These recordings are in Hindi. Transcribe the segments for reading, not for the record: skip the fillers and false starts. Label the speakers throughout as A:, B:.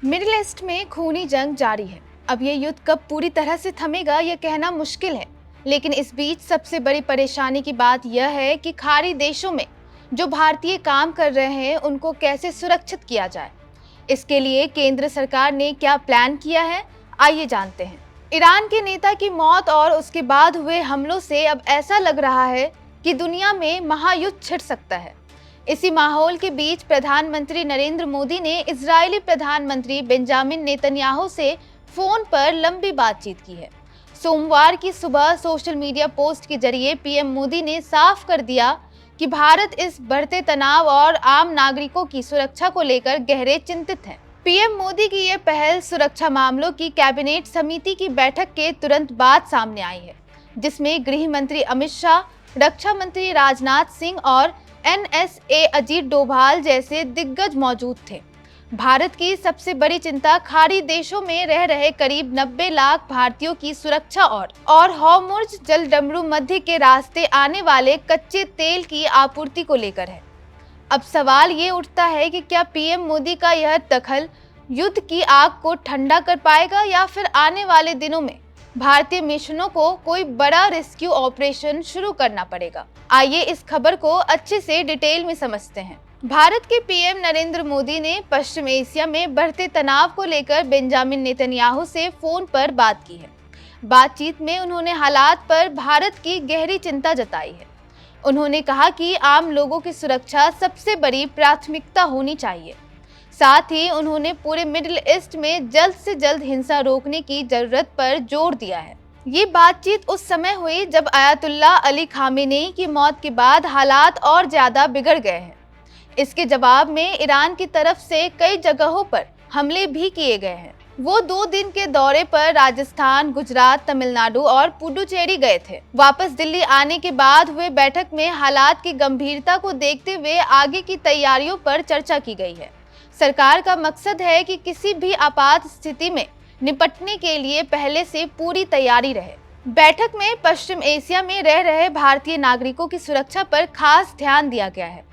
A: मिडिल ईस्ट में खूनी जंग जारी है। अब ये युद्ध कब पूरी तरह से थमेगा यह कहना मुश्किल है, लेकिन इस बीच सबसे बड़ी परेशानी की बात यह है कि खाड़ी देशों में जो भारतीय काम कर रहे हैं उनको कैसे सुरक्षित किया जाए। इसके लिए केंद्र सरकार ने क्या प्लान किया है, आइए जानते हैं। ईरान के नेता की मौत और उसके बाद हुए हमलों से अब ऐसा लग रहा है कि दुनिया में महायुद्ध छिड़ सकता है। इसी माहौल के बीच प्रधानमंत्री नरेंद्र मोदी ने इजरायली प्रधानमंत्री बेंजामिन नेतन्याहू से फोन पर लंबी बातचीत की है। सोमवार की सुबह सोशल मीडिया पोस्ट के जरिए पीएम मोदी ने साफ कर दिया कि भारत इस बढ़ते तनाव और आम नागरिकों की सुरक्षा को लेकर गहरे चिंतित है। पीएम मोदी की यह पहल सुरक्षा मामलों की कैबिनेट समिति की बैठक के तुरंत बाद सामने आई है, जिसमें गृह मंत्री अमित शाह, रक्षा मंत्री राजनाथ सिंह और एनएसए अजीत डोभाल जैसे दिग्गज मौजूद थे। भारत की सबसे बड़ी चिंता खाड़ी देशों में रह रहे करीब 90 लाख भारतीयों की सुरक्षा और हॉर्मुज़ जलडमरू मध्य के रास्ते आने वाले कच्चे तेल की आपूर्ति को लेकर है। अब सवाल ये उठता है कि क्या पीएम मोदी का यह दखल युद्ध की आग को ठंडा कर पाएगा या फिर आने वाले दिनों में भारतीय मिशनों को कोई बड़ा रेस्क्यू ऑपरेशन शुरू करना पड़ेगा। आइए इस खबर को अच्छे से डिटेल में समझते हैं। भारत के पीएम नरेंद्र मोदी ने पश्चिम एशिया में बढ़ते तनाव को लेकर बेंजामिन नेतन्याहू से फोन पर बात की है। बातचीत में उन्होंने हालात पर भारत की गहरी चिंता जताई है। उन्होंने कहा कि आम लोगों की सुरक्षा सबसे बड़ी प्राथमिकता होनी चाहिए। साथ ही उन्होंने पूरे मिडिल ईस्ट में जल्द से जल्द हिंसा रोकने की जरूरत पर जोर दिया है। ये बातचीत उस समय हुई जब अयातुल्लाह अली खामेनेई की मौत के बाद हालात और ज्यादा बिगड़ गए हैं। इसके जवाब में ईरान की तरफ से कई जगहों पर हमले भी किए गए हैं। वो 2 दिन के दौरे पर राजस्थान, गुजरात, तमिलनाडु और पुडुचेरी गए थे। वापस दिल्ली आने के बाद हुए बैठक में हालात की गंभीरता को देखते हुए आगे की तैयारियों पर चर्चा की गई है। सरकार का मकसद है कि किसी भी आपात स्थिति में निपटने के लिए पहले से पूरी तैयारी रहे। बैठक में पश्चिम एशिया में रह रहे भारतीय नागरिकों की सुरक्षा पर खास ध्यान दिया गया है।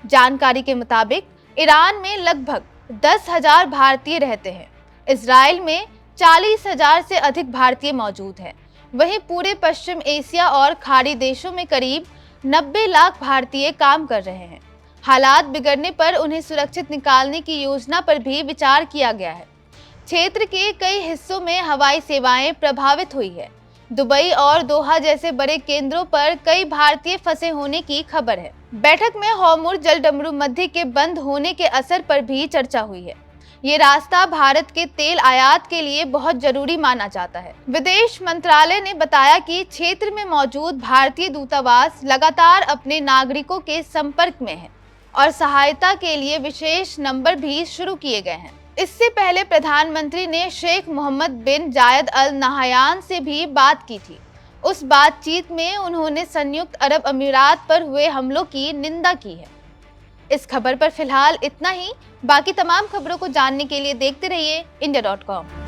A: जानकारी के मुताबिक ईरान में लगभग 10,000 भारतीय रहते हैं। इजराइल में 40,000 से अधिक भारतीय मौजूद हैं। वहीं पूरे पश्चिम एशिया और खाड़ी देशों में करीब 90 लाख भारतीय काम कर रहे हैं। हालात बिगड़ने पर उन्हें सुरक्षित निकालने की योजना पर भी विचार किया गया है। क्षेत्र के कई हिस्सों में हवाई सेवाएं प्रभावित हुई है। दुबई और दोहा जैसे बड़े केंद्रों पर कई भारतीय फंसे होने की खबर है। बैठक में हॉर्मुज़ जलडमरू मध्य के बंद होने के असर पर भी चर्चा हुई है। ये रास्ता भारत के तेल आयात के लिए बहुत जरूरी माना जाता है। विदेश मंत्रालय ने बताया कि क्षेत्र में मौजूद भारतीय दूतावास लगातार अपने नागरिकों के संपर्क में है और सहायता के लिए विशेष नंबर भी शुरू किए गए हैं। इससे पहले प्रधानमंत्री ने शेख मोहम्मद बिन जायद अल नहयान से भी बात की थी। उस बातचीत में उन्होंने संयुक्त अरब अमीरात पर हुए हमलों की निंदा की है। इस खबर पर फिलहाल इतना ही। बाकी तमाम खबरों को जानने के लिए देखते रहिए India.com।